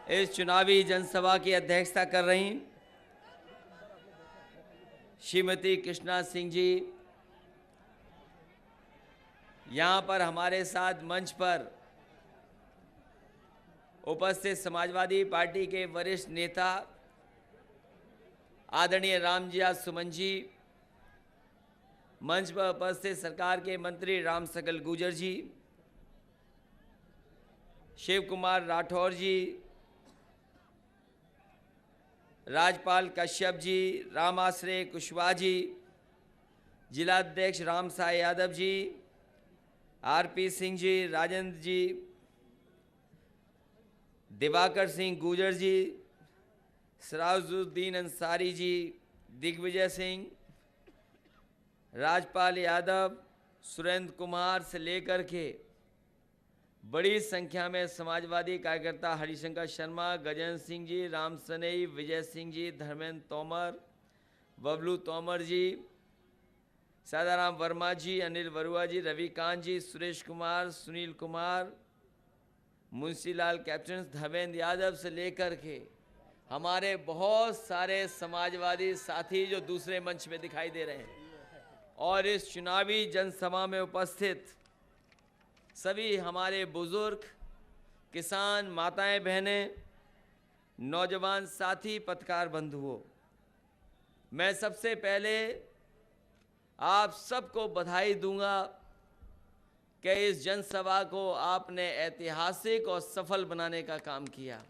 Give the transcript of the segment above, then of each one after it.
इस चुनावी जनसभा की अध्यक्षता कर रही श्रीमती कृष्णा सिंह जी, यहाँ पर हमारे साथ मंच पर उपस्थित समाजवादी पार्टी के वरिष्ठ नेता आदरणीय रामजिया सुमन जी, मंच पर उपस्थित सरकार के मंत्री राम सकल गुर्जर जी, शिव कुमार राठौर जी, राजपाल कश्यप जी, राम आश्रय कुशवाहा जी, जिलाध्यक्ष राम साई यादव जी, आरपी सिंह जी, राजेंद्र जी, दिवाकर सिंह गुर्जर जी, सराजुद्दीन अंसारी जी, दिग्विजय सिंह, राजपाल यादव, सुरेंद्र कुमार से लेकर के बड़ी संख्या में समाजवादी कार्यकर्ता हरिशंकर शर्मा, गजेंद्र सिंह जी, राम सनेई, विजय सिंह जी, धर्मेंद्र तोमर, बबलू तोमर जी, सदाराम वर्मा जी, अनिल बरुआ जी, रविकांत जी, सुरेश कुमार, सुनील कुमार, मुंशीलाल कैप्टन, धर्मेंद्र यादव से लेकर के हमारे बहुत सारे समाजवादी साथी जो दूसरे मंच में दिखाई दे रहे हैं और इस चुनावी जनसभा में उपस्थित सभी हमारे बुजुर्ग, किसान, माताएं, बहनें, नौजवान साथी, पत्रकार बंधुओं, मैं सबसे पहले आप सबको बधाई दूंगा कि इस जनसभा को आपने ऐतिहासिक और सफल बनाने का काम किया।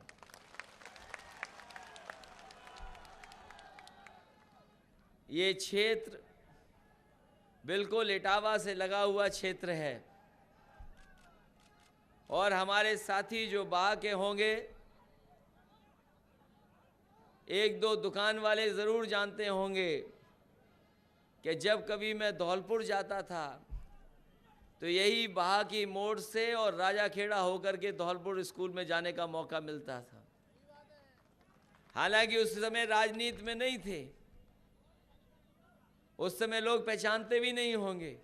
ये क्षेत्र बिल्कुल इटावा से लगा हुआ क्षेत्र है और हमारे साथी जो बाहर के होंगे, एक दो दुकान वाले ज़रूर जानते होंगे कि जब कभी मैं धौलपुर जाता था तो यही बहा की मोड़ से और राजा खेड़ा होकर के धौलपुर स्कूल में जाने का मौका मिलता था। हालांकि उस समय राजनीति में नहीं थे, उस समय लोग पहचानते भी नहीं होंगे।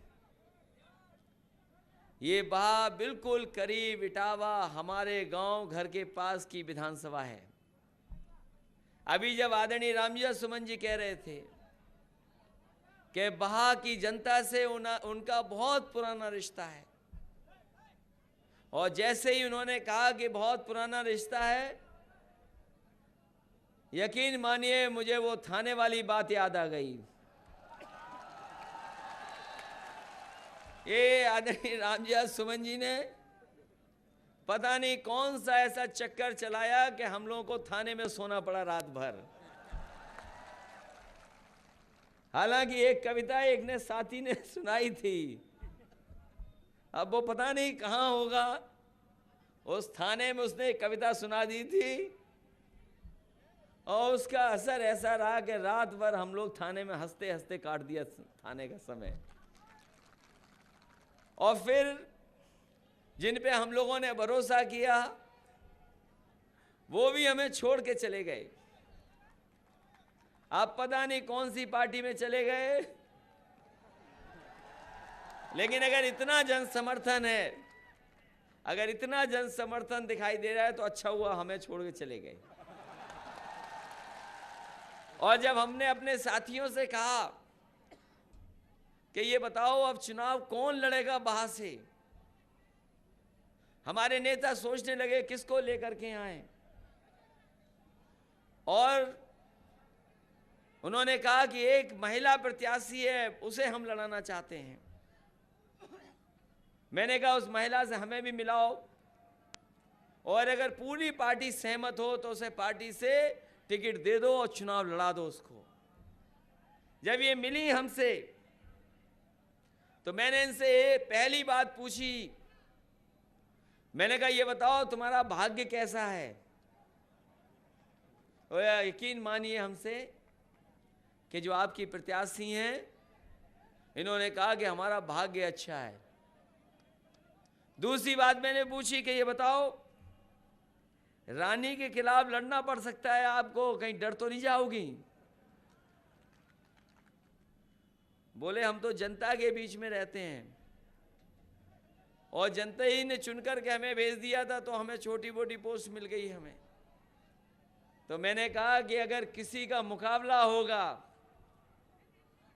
ये बहा बिल्कुल करीब इटावा हमारे गांव घर के पास की विधानसभा है। अभी जब आदरणीय रामजिया सुमन जी कह रहे थे कि बहा की जनता से उनका बहुत पुराना रिश्ता है, और जैसे ही उन्होंने कहा कि बहुत पुराना रिश्ता है, यकीन मानिए मुझे वो थाने वाली बात याद आ गई। ये आदरणीय रामजिया सुमन जी ने पता नहीं कौन सा ऐसा चक्कर चलाया कि हम लोगों को थाने में सोना पड़ा रात भर। हालांकि एक कविता एक ने साथी ने सुनाई थी, अब वो पता नहीं कहाँ होगा, उस थाने में उसने एक कविता सुना दी थी और उसका असर ऐसा रहा कि रात भर हम लोग थाने में हंसते हंसते काट दिया थाने का समय। और फिर जिन पे हम लोगों ने भरोसा किया वो भी हमें छोड़ के चले गए। आप पता नहीं कौन सी पार्टी में चले गए, लेकिन अगर इतना जन समर्थन है, अगर इतना जन समर्थन दिखाई दे रहा है तो अच्छा हुआ हमें छोड़ के चले गए। और जब हमने अपने साथियों से कहा कि ये बताओ अब चुनाव कौन लड़ेगा बहा से, हमारे नेता सोचने लगे किसको लेकर के आए, और उन्होंने कहा कि एक महिला प्रत्याशी है उसे हम लड़ाना चाहते हैं। मैंने कहा उस महिला से हमें भी मिलाओ, और अगर पूरी पार्टी सहमत हो तो उसे पार्टी से टिकट दे दो और चुनाव लड़ा दो उसको। जब ये मिली हमसे तो मैंने इनसे पहली बात पूछी, मैंने कहा ये बताओ तुम्हारा भाग्य कैसा है। और यकीन मानिए हमसे कि जो आपकी प्रत्याशी हैं इन्होंने कहा कि हमारा भाग्य अच्छा है। दूसरी बात मैंने पूछी कि ये बताओ रानी के खिलाफ लड़ना पड़ सकता है आपको, कहीं डर तो नहीं जाओगी। बोले हम तो जनता के बीच में रहते हैं और जनता ही ने चुनकर के हमें भेज दिया था, तो हमें छोटी मोटी पोस्ट मिल गई हमें। तो मैंने कहा कि अगर किसी का मुकाबला होगा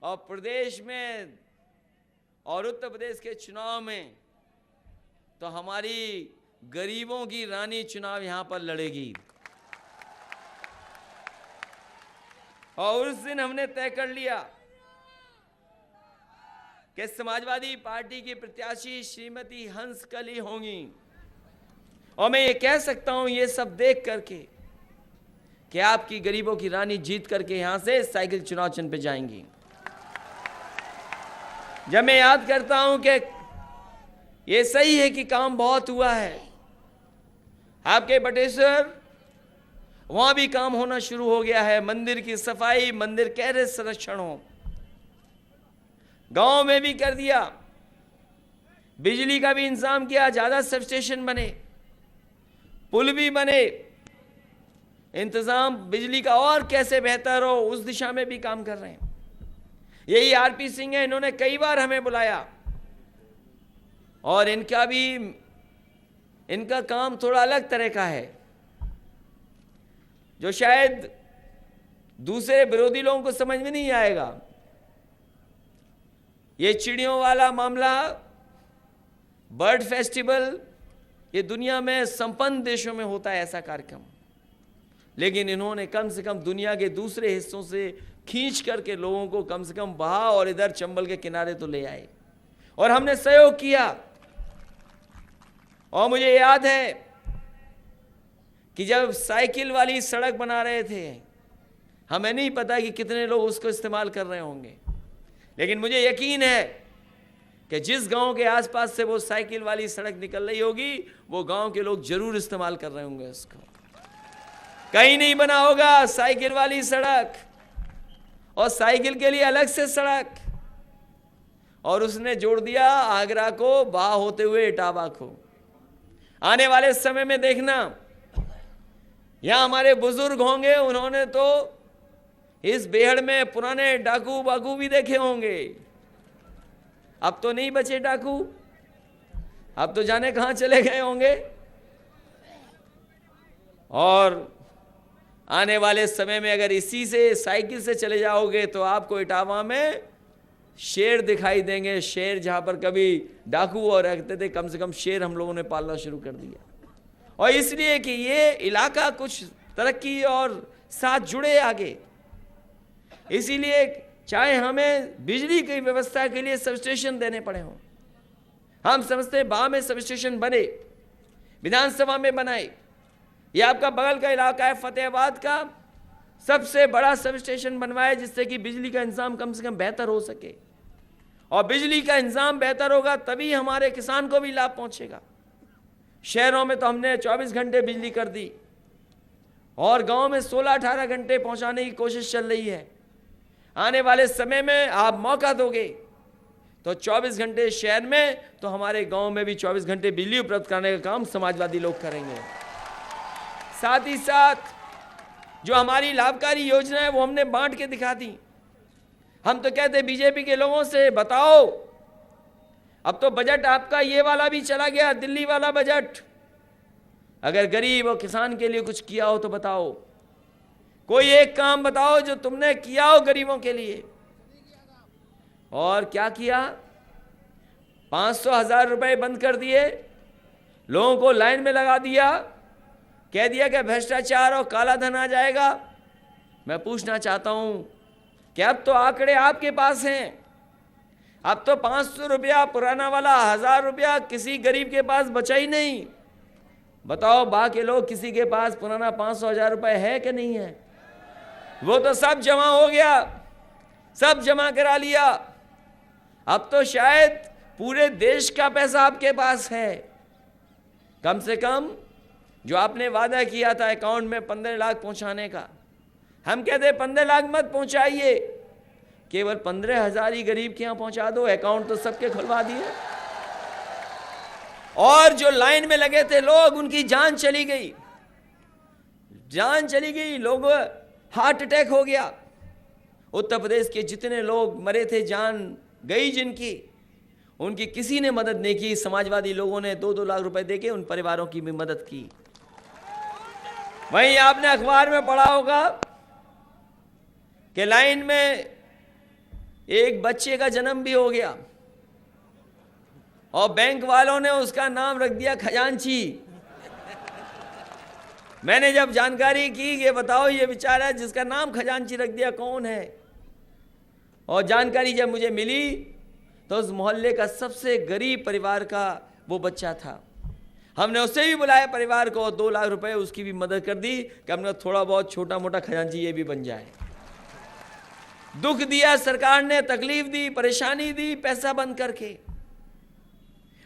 और प्रदेश में और उत्तर प्रदेश के चुनाव में, तो हमारी गरीबों की रानी चुनाव यहां पर लड़ेगी। और उस दिन हमने तय कर लिया कि समाजवादी पार्टी की प्रत्याशी श्रीमती हंसकली होंगी। और मैं ये कह सकता हूं ये सब देख करके कि आपकी गरीबों की रानी जीत करके यहां से साइकिल चुनाव चिन्ह पे जाएंगी। जब मैं याद करता हूं कि ये सही है कि काम बहुत हुआ है, आपके बटेश्वर वहां भी काम होना शुरू हो गया है, मंदिर की सफाई, मंदिर कैसे संरक्षण हो, गांव में भी कर दिया, बिजली का भी इंतजाम किया, ज्यादा सब स्टेशन बने, पुल भी बने, इंतजाम बिजली का और कैसे बेहतर हो उस दिशा में भी काम कर रहे हैं। यही आरपी सिंह है, इन्होंने कई बार हमें बुलाया और इनका काम थोड़ा अलग तरह का है, जो शायद दूसरे विरोधी लोगों को समझ में नहीं आएगा। ये चिड़ियों वाला मामला, बर्ड फेस्टिवल, ये दुनिया में संपन्न देशों में होता है ऐसा कार्यक्रम, लेकिन इन्होंने कम से कम दुनिया के दूसरे हिस्सों से खींच करके लोगों को कम से कम वहां और इधर चंबल के किनारे तो ले आए और हमने सहयोग किया। और मुझे याद है कि जब साइकिल वाली सड़क बना रहे थे, हमें नहीं पता कि कितने लोग उसको इस्तेमाल कर रहे होंगे, लेकिन मुझे यकीन है कि जिस गांव के आसपास से वो साइकिल वाली सड़क निकल रही होगी, वो गांव के लोग जरूर इस्तेमाल कर रहे होंगे उसको। कहीं नहीं बना होगा साइकिल वाली सड़क और साइकिल के लिए अलग से सड़क, और उसने जोड़ दिया आगरा को बा होते हुए इटावा को। आने वाले समय में देखना, यहां हमारे बुजुर्ग होंगे, उन्होंने तो इस बेहड़ में पुराने डाकू बाकू भी देखे होंगे। अब तो नहीं बचे डाकू, अब तो जाने कहां चले गए होंगे। और आने वाले समय में अगर इसी से साइकिल से चले जाओगे तो आपको इटावा में शेर दिखाई देंगे। शेर जहां पर कभी डाकू और रखते थे, कम से कम शेर हम लोगों ने पालना शुरू कर दिया। और इसलिए कि ये इलाका कुछ तरक्की और साथ जुड़े आगे, इसीलिए चाहे हमें बिजली की व्यवस्था के लिए सब स्टेशन देने पड़े हों, हम समझते बा में सब स्टेशन बने, विधानसभा में बनाए। ये आपका बगल का इलाका है फतेहाबाद का, सबसे बड़ा सब स्टेशन बनवाए जिससे कि बिजली का इंतजाम कम से कम बेहतर हो सके। और बिजली का इंतजाम बेहतर होगा तभी हमारे किसान को भी लाभ पहुंचेगा। शहरों में तो हमने 24 घंटे बिजली कर दी और गांव में 16-18 घंटे पहुंचाने की कोशिश चल रही है। आने वाले समय में आप मौका दोगे तो 24 घंटे शहर में, तो हमारे गांव में भी 24 घंटे बिजली उपलब्ध कराने का काम समाजवादी लोग करेंगे। साथ ही साथ जो हमारी लाभकारी योजना है वो हमने बांट के दिखा दी। हम तो कहते बीजेपी के लोगों से, बताओ अब तो बजट आपका ये वाला भी चला गया, दिल्ली वाला बजट, अगर गरीब और किसान के लिए कुछ किया हो तो बताओ, कोई एक काम बताओ जो तुमने किया हो गरीबों के लिए। और क्या किया? 500,000 रुपए बंद कर दिए, लोगों को लाइन में लगा दिया, कह दिया कि भ्रष्टाचार और काला धन आ जाएगा। मैं पूछना चाहता हूं कि अब तो आंकड़े आपके पास हैं, अब तो 500 रुपया पुराना वाला 1000 रुपया किसी गरीब के पास बचा ही नहीं। बताओ बाकी लोग किसी के पास पुराना 500,000 रुपए है कि नहीं है? वो तो सब जमा हो गया, सब जमा करा लिया। अब तो शायद पूरे देश का पैसा आपके पास है। कम से कम जो आपने वादा किया था अकाउंट में 15 लाख पहुंचाने का, हम कहते 15 लाख मत पहुंचाइए, केवल 15,000 ही गरीब के यहां पहुंचा दो, अकाउंट तो सबके खुलवा दिए। और जो लाइन में लगे थे लोग, उनकी जान चली गई, जान चली गई, लोग हार्ट अटैक हो गया। उत्तर प्रदेश के जितने लोग मरे थे, जान गई जिनकी, उनकी किसी ने मदद नहीं की। समाजवादी लोगों ने 2-2 लाख रुपए देके उन परिवारों की भी मदद की। वहीं आपने अखबार में पढ़ा होगा कि लाइन में एक बच्चे का जन्म भी हो गया और बैंक वालों ने उसका नाम रख दिया खजांची। मैंने जब जानकारी की कि बताओ ये बेचारा जिसका नाम खजांची रख दिया कौन है, और जानकारी जब मुझे मिली तो उस मोहल्ले का सबसे गरीब परिवार का वो बच्चा था। हमने उससे भी बुलाया परिवार को, 2 लाख रुपए उसकी भी मदद कर दी कि हमने थोड़ा बहुत छोटा मोटा खजांची ये भी बन जाए। दुख दिया सरकार ने, तकलीफ दी, परेशानी दी पैसा बंद करके,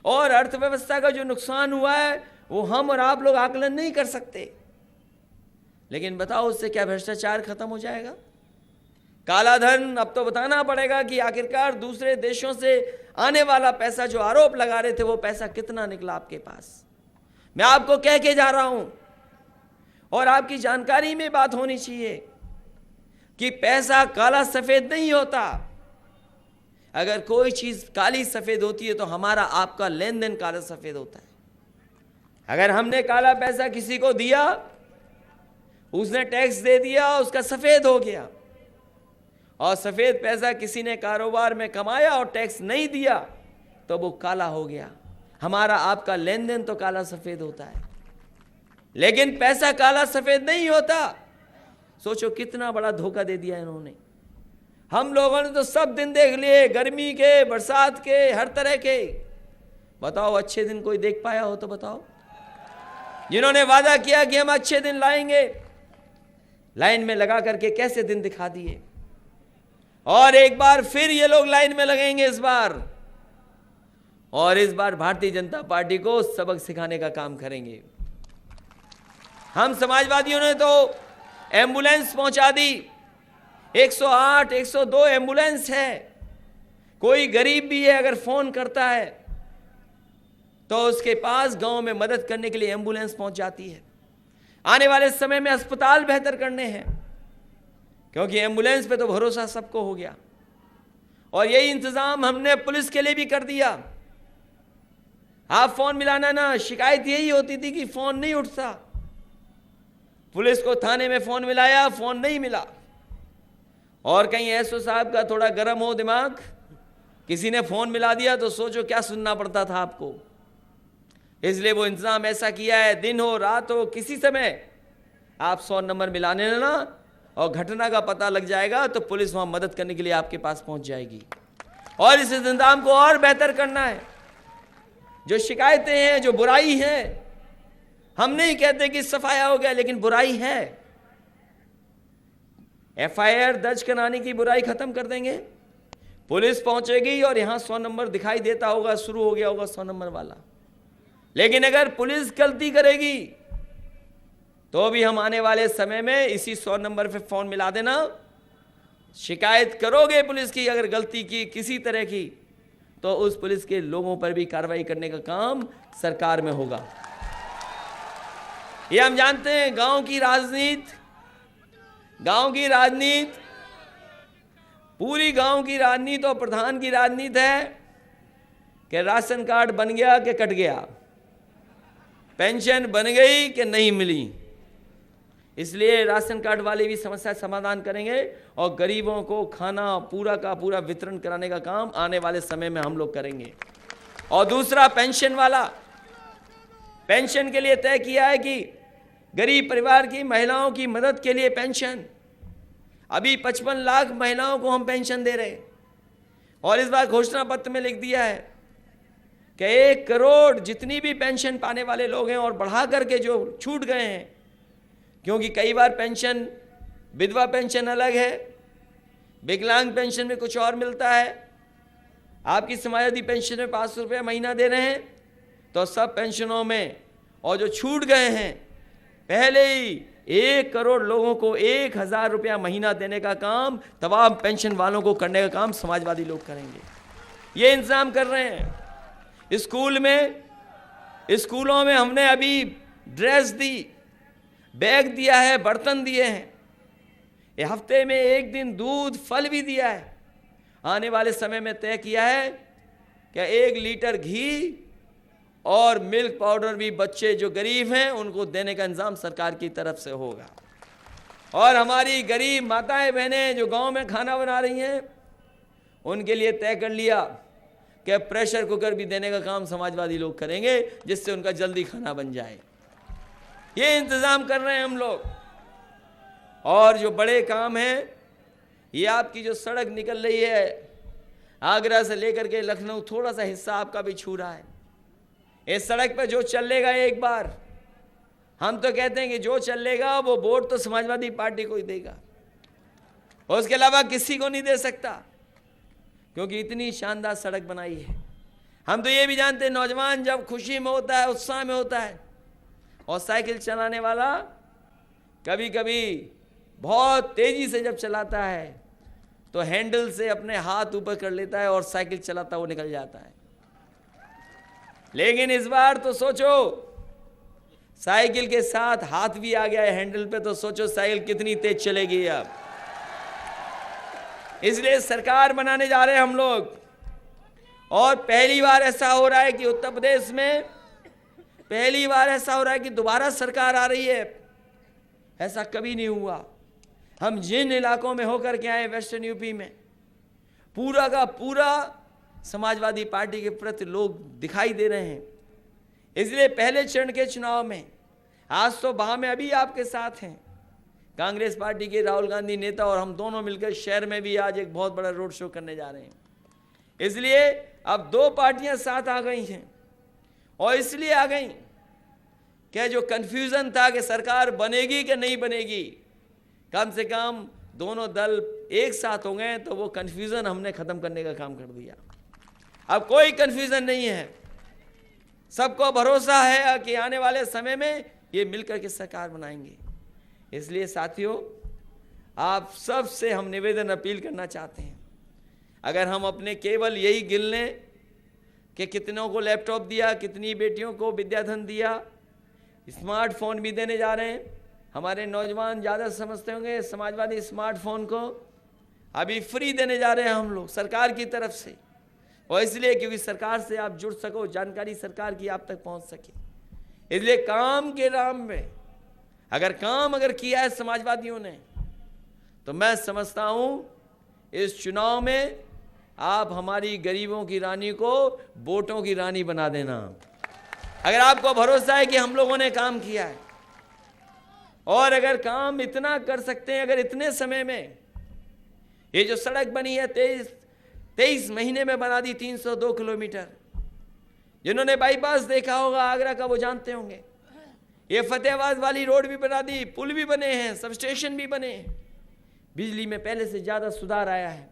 और अर्थव्यवस्था का जो नुकसान हुआ है वो हम और आप लोग आकलन नहीं कर सकते। लेकिन बताओ उससे क्या भ्रष्टाचार खत्म हो जाएगा? काला धन अब तो बताना पड़ेगा कि आखिरकार दूसरे देशों से आने वाला पैसा जो आरोप लगा रहे थे वो पैसा कितना निकला आपके पास। मैं आपको कह के जा रहा हूं और आपकी जानकारी में बात होनी चाहिए कि पैसा काला सफेद नहीं होता। अगर कोई चीज काली सफेद होती है तो हमारा आपका लेन देन काला सफेद होता है। अगर हमने काला पैसा किसी को दिया, उसने टैक्स दे दिया, उसका सफेद हो गया, और सफेद पैसा किसी ने कारोबार में कमाया और टैक्स नहीं दिया तो वो काला हो गया। हमारा आपका लेन देन तो काला सफेद होता है, लेकिन पैसा काला सफेद नहीं होता। सोचो कितना बड़ा धोखा दे दिया इन्होंने। हम लोगों ने तो सब दिन देख लिए, गर्मी के, बरसात के, हर तरह के। बताओ अच्छे दिन कोई देख पाया हो तो बताओ। जिन्होंने वादा किया कि हम अच्छे दिन लाएंगे, लाइन में लगा करके कैसे दिन दिखा दिए। और एक बार फिर ये लोग लाइन में लगेंगे इस बार, और इस बार भारतीय जनता पार्टी को सबक सिखाने का काम करेंगे। हम समाजवादियों ने तो एम्बुलेंस पहुंचा दी, 108, 102 एम्बुलेंस है। कोई गरीब भी है अगर फोन करता है तो उसके पास गांव में मदद करने के लिए एम्बुलेंस पहुंच जाती है। आने वाले समय में अस्पताल बेहतर करने हैं, क्योंकि एम्बुलेंस पे तो भरोसा सबको हो गया। और यही इंतजाम हमने पुलिस के लिए भी कर दिया। आप फोन मिलाना ना, शिकायत यही होती थी कि फोन नहीं उठता। पुलिस को थाने में फोन मिलाया, फोन नहीं मिला। और कहीं एसओ साहब का थोड़ा गर्म हो दिमाग, किसी ने फोन मिला दिया तो सोचो क्या सुनना पड़ता था आपको। इसलिए वो इंतजाम ऐसा किया है, दिन हो रात हो किसी समय आप 100 नंबर मिलाने ना, और घटना का पता लग जाएगा तो पुलिस वहां मदद करने के लिए आपके पास पहुंच जाएगी। और इस इंतजाम को और बेहतर करना है। जो शिकायतें हैं, जो बुराई है, हम नहीं कहते कि सफाया हो गया, लेकिन बुराई है, एफआईआर दर्ज कराने की बुराई खत्म कर देंगे। पुलिस पहुंचेगी और यहां 100 नंबर दिखाई देता होगा, शुरू हो गया होगा 100 नंबर वाला। लेकिन अगर पुलिस गलती करेगी तो भी हम आने वाले समय में इसी 100 नंबर पे फोन मिला देना। शिकायत करोगे पुलिस की अगर गलती की किसी तरह की, तो उस पुलिस के लोगों पर भी कार्रवाई करने का काम सरकार में होगा। ये हम जानते हैं, गांव की राजनीति, पूरी गांव की राजनीति और प्रधान की राजनीति है कि राशन कार्ड बन गया कि कट गया, पेंशन बन गई कि नहीं मिली। इसलिए राशन कार्ड वाले भी समस्या समाधान करेंगे और गरीबों को खाना पूरा का पूरा वितरण कराने का काम आने वाले समय में हम लोग करेंगे। और दूसरा पेंशन वाला, पेंशन के लिए तय किया है कि गरीब परिवार की महिलाओं की मदद के लिए पेंशन, अभी 55 लाख महिलाओं को हम पेंशन दे रहे, और इस बार घोषणा पत्र में लिख दिया है कि 1 करोड़ जितनी भी पेंशन पाने वाले लोग हैं और बढ़ा करके जो छूट गए हैं, क्योंकि कई बार पेंशन, विधवा पेंशन अलग है, विकलांग पेंशन में कुछ और मिलता है, आपकी समाजवादी पेंशन में 500 रुपये महीना दे रहे हैं, तो सब पेंशनों में और जो छूट गए हैं पहले ही 1 करोड़ लोगों को 1000 रुपया महीना देने का काम तमाम पेंशन वालों को करने का काम समाजवादी लोग करेंगे। ये इंतजाम कर रहे हैं। स्कूलों में हमने अभी ड्रेस दी, बैग दिया है, बर्तन दिए हैं, ये हफ्ते में 1 दिन दूध फल भी दिया है। आने वाले समय में तय किया है कि 1 लीटर घी और मिल्क पाउडर भी बच्चे जो गरीब हैं उनको देने का इंतजाम सरकार की तरफ से होगा। और हमारी गरीब माताएं बहनें जो गांव में खाना बना रही हैं उनके लिए तय कर लिया कि प्रेशर कुकर भी देने का काम समाजवादी लोग करेंगे, जिससे उनका जल्दी खाना बन जाए। ये इंतजाम कर रहे हैं हम लोग। और जो बड़े काम हैं, ये आपकी जो सड़क निकल रही है आगरा से लेकर के लखनऊ, थोड़ा सा हिस्सा आपका भी छू रहा है। इस सड़क पर जो चलेगा एक बार, हम तो कहते हैं कि जो चलेगा वो वोट तो समाजवादी पार्टी को ही देगा, उसके अलावा किसी को नहीं दे सकता, क्योंकि इतनी शानदार सड़क बनाई है। हम तो ये भी जानते हैं नौजवान जब खुशी में होता है, उत्साह में होता है, और साइकिल चलाने वाला कभी कभी बहुत तेजी से जब चलाता है तो हैंडल से अपने हाथ ऊपर कर लेता है और साइकिल चलाता हुआ निकल जाता है। लेकिन इस बार तो सोचो, साइकिल के साथ हाथ भी आ गया है हैंडल पे, तो सोचो साइकिल कितनी तेज चलेगी अब। इसलिए सरकार बनाने जा रहे हैं हम लोग, और पहली बार ऐसा हो रहा है कि उत्तर प्रदेश में पहली बार ऐसा हो रहा है कि दोबारा सरकार आ रही है। ऐसा कभी नहीं हुआ। हम जिन इलाकों में होकर के आए वेस्टर्न यूपी में, पूरा का पूरा समाजवादी पार्टी के प्रति लोग दिखाई दे रहे हैं। इसलिए पहले चरण के चुनाव में आज तो वहां में अभी आपके साथ हैं कांग्रेस पार्टी के राहुल गांधी नेता, और हम दोनों मिलकर शहर में भी आज एक बहुत बड़ा रोड शो करने जा रहे हैं। इसलिए अब दो पार्टियां साथ आ गई हैं, और इसलिए आ गई कि जो कंफ्यूजन था कि सरकार बनेगी कि नहीं बनेगी, कम से कम दोनों दल एक साथ हो गए तो वो कंफ्यूजन हमने खत्म करने का काम कर दिया। अब कोई कंफ्यूजन नहीं है, सबको भरोसा है कि आने वाले समय में ये मिलकर के सरकार बनाएंगे। इसलिए साथियों, आप सब से हम निवेदन अपील करना चाहते हैं, अगर हम अपने केवल यही गिन लें कि कितनों को लैपटॉप दिया, कितनी बेटियों को विद्याधन दिया, स्मार्टफोन भी देने जा रहे हैं। हमारे नौजवान ज़्यादा समझते होंगे समाजवादी स्मार्टफोन को अभी फ्री देने जा रहे हैं हम लोग सरकार की तरफ से, और इसलिए क्योंकि सरकार से आप जुड़ सको, जानकारी सरकार की आप तक पहुंच सके। इसलिए काम के नाम में अगर किया है समाजवादियों ने, तो मैं समझता हूं इस चुनाव में आप हमारी गरीबों की रानी को वोटों की रानी बना देना। अगर आपको भरोसा है कि हम लोगों ने काम किया है, और अगर काम इतना कर सकते हैं, अगर इतने समय में ये जो सड़क बनी है 23 महीने में बना दी 302 किलोमीटर, जिन्होंने बाईपास देखा होगा आगरा का वो जानते होंगे। ये फतेहाबाद वाली रोड भी बना दी, पुल भी बने हैं, सब स्टेशन भी बने हैं, बिजली में पहले से ज़्यादा सुधार आया है।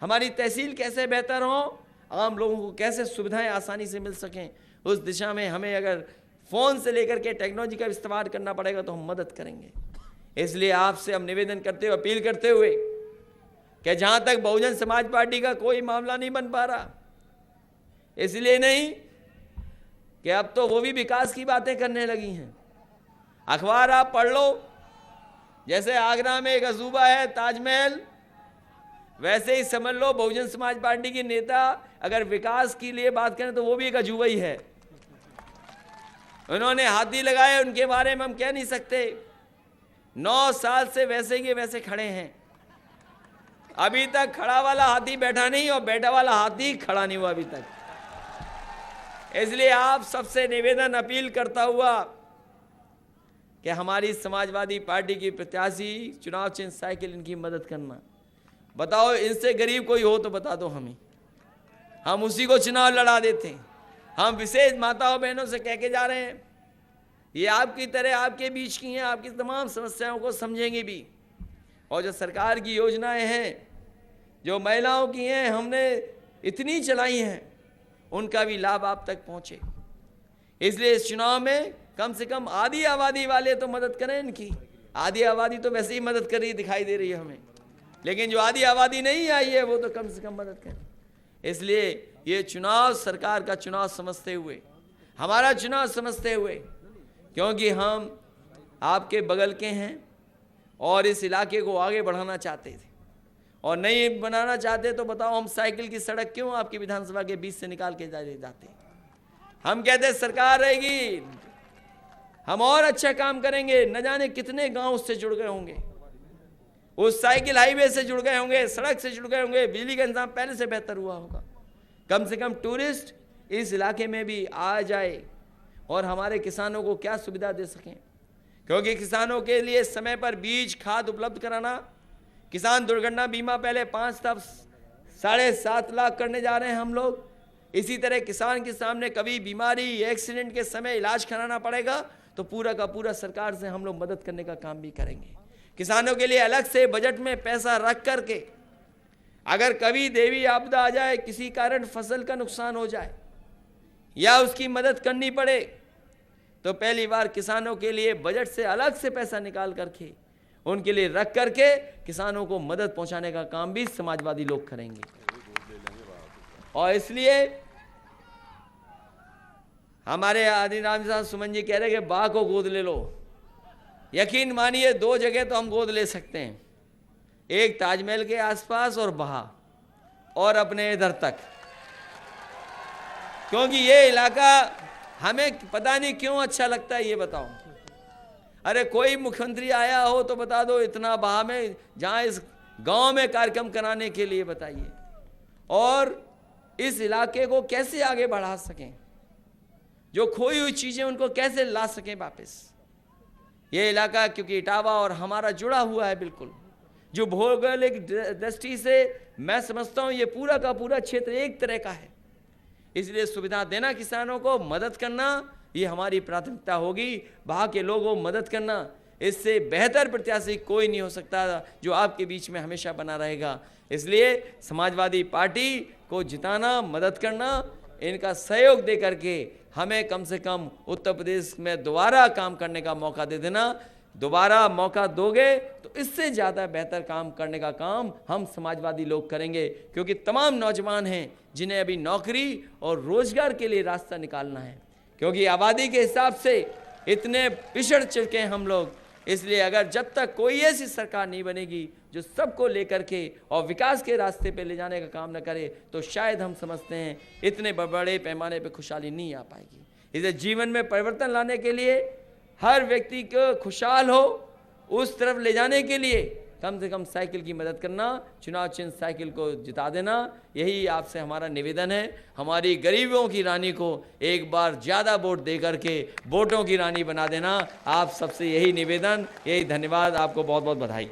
हमारी तहसील कैसे बेहतर हो, आम लोगों को कैसे सुविधाएं आसानी से मिल सकें, उस दिशा में हमें अगर फ़ोन से लेकर के टेक्नोलॉजी का इस्तेमाल करना पड़ेगा तो हम मदद करेंगे। इसलिए आपसे हम निवेदन करते हुए, अपील करते हुए कि जहाँ तक बहुजन समाज पार्टी का कोई मामला नहीं बन पा रहा, इसलिए नहीं कि अब तो वो भी विकास की बातें करने लगी हैं। अखबार आप पढ़ लो, जैसे आगरा में एक अजूबा है ताजमहल, वैसे ही समझ लो बहुजन समाज पार्टी के नेता अगर विकास के लिए बात करें तो वो भी एक अजूबा ही है। उन्होंने हाथी लगाए, उनके बारे में हम कह नहीं सकते। 9 साल से वैसे के वैसे खड़े हैं, अभी तक खड़ा वाला हाथी बैठा नहीं और बैठा वाला हाथी खड़ा नहीं हुआ अभी तक। इसलिए आप सबसे निवेदन अपील करता हुआ कि हमारी समाजवादी पार्टी की प्रत्याशी चुनाव चिन्ह साइकिल, इनकी मदद करना। बताओ इनसे गरीब कोई हो तो बता दो हमें, हम उसी को चुनाव लड़ा देते हैं। हम विशेष माताओं बहनों से कह के जा रहे हैं, ये आपकी तरह आपके बीच की हैं, आपकी तमाम समस्याओं को समझेंगे भी, और जो सरकार की योजनाएं हैं जो महिलाओं की हैं, हमने इतनी चलाई हैं, उनका भी लाभ आप तक पहुंचे। इसलिए इस चुनाव में कम से कम आधी आबादी वाले तो मदद करें इनकी। आधी आबादी तो वैसे ही मदद कर रही दिखाई दे रही है हमें, लेकिन जो आधी आबादी नहीं आई है वो तो कम से कम मदद करें। इसलिए ये चुनाव सरकार का चुनाव समझते हुए, हमारा चुनाव समझते हुए, क्योंकि हम आपके बगल के हैं और इस इलाके को आगे बढ़ाना चाहते थे, और नहीं बनाना चाहते तो बताओ हम साइकिल की सड़क क्यों आपकी विधानसभा के बीच से निकाल के जाते। हम कहते हैं सरकार रहेगी, हम और अच्छा काम करेंगे। न जाने कितने गांव उससे जुड़ गए होंगे, उस साइकिल हाईवे से जुड़ गए होंगे, सड़क से जुड़ गए होंगे, बिजली का इंतजाम पहले से बेहतर हुआ होगा। कम से कम टूरिस्ट इस इलाके में भी आ जाए और हमारे किसानों को क्या सुविधा दे सकें, क्योंकि किसानों के लिए समय पर बीज खाद उपलब्ध कराना, किसान दुर्घटना बीमा पहले 5 था 7.5 लाख करने जा रहे हैं हम लोग। इसी तरह किसान के सामने कभी बीमारी एक्सीडेंट के समय इलाज कराना पड़ेगा तो पूरा का पूरा सरकार से हम लोग मदद करने का काम भी करेंगे। किसानों के लिए अलग से बजट में पैसा रख करके अगर कभी देवी आपदा आ जाए, किसी कारण फसल का नुकसान हो जाए या उसकी मदद करनी पड़े, तो पहली बार किसानों के लिए बजट से अलग से पैसा निकाल करके उनके लिए रख करके किसानों को मदद पहुंचाने का काम भी समाजवादी लोग करेंगे। और इसलिए हमारे आदिराम साहब सुमन जी कह रहे कि बा को गोद ले लो। यकीन मानिए 2 जगह तो हम गोद ले सकते हैं, एक ताजमहल के आसपास और बहा और अपने इधर तक, क्योंकि ये इलाका हमें पता नहीं क्यों अच्छा लगता है। ये बताओ, अरे कोई मुख्यमंत्री आया हो तो बता दो इतना बहा में, जहां इस गांव में कार्यक्रम कराने के लिए बताइए, और इस इलाके को कैसे आगे बढ़ा सकें, जो खोई हुई चीजें उनको कैसे ला सकें वापस। ये इलाका क्योंकि इटावा और हमारा जुड़ा हुआ है बिल्कुल, जो भौगोलिक दृष्टि से मैं समझता हूं ये पूरा का पूरा क्षेत्र एक तरह का है, इसलिए सुविधा देना, किसानों को मदद करना, ये हमारी प्राथमिकता होगी। वहाँ के लोगों को मदद करना, इससे बेहतर प्रत्याशी कोई नहीं हो सकता जो आपके बीच में हमेशा बना रहेगा। इसलिए समाजवादी पार्टी को जिताना, मदद करना, इनका सहयोग दे करके हमें कम से कम उत्तर प्रदेश में दोबारा काम करने का मौका दे देना। दोबारा मौका दोगे तो इससे ज़्यादा बेहतर काम करने का काम हम समाजवादी लोग करेंगे, क्योंकि तमाम नौजवान हैं जिन्हें अभी नौकरी और रोजगार के लिए रास्ता निकालना है, क्योंकि आबादी के हिसाब से इतने पिछड़ चुके हैं हम लोग। इसलिए अगर जब तक कोई ऐसी सरकार नहीं बनेगी जो सबको लेकर के और विकास के रास्ते पे ले जाने का काम न करे, तो शायद हम समझते हैं इतने बड़े पैमाने पे खुशहाली नहीं आ पाएगी। इसलिए जीवन में परिवर्तन लाने के लिए, हर व्यक्ति को खुशहाल हो उस तरफ ले जाने के लिए कम से कम साइकिल की मदद करना, चुनाव चिन्ह साइकिल को जिता देना, यही आपसे हमारा निवेदन है। हमारी गरीबों की रानी को एक बार ज़्यादा वोट दे करके वोटों की रानी बना देना, आप सबसे यही निवेदन, यही धन्यवाद, आपको बहुत बहुत बधाई।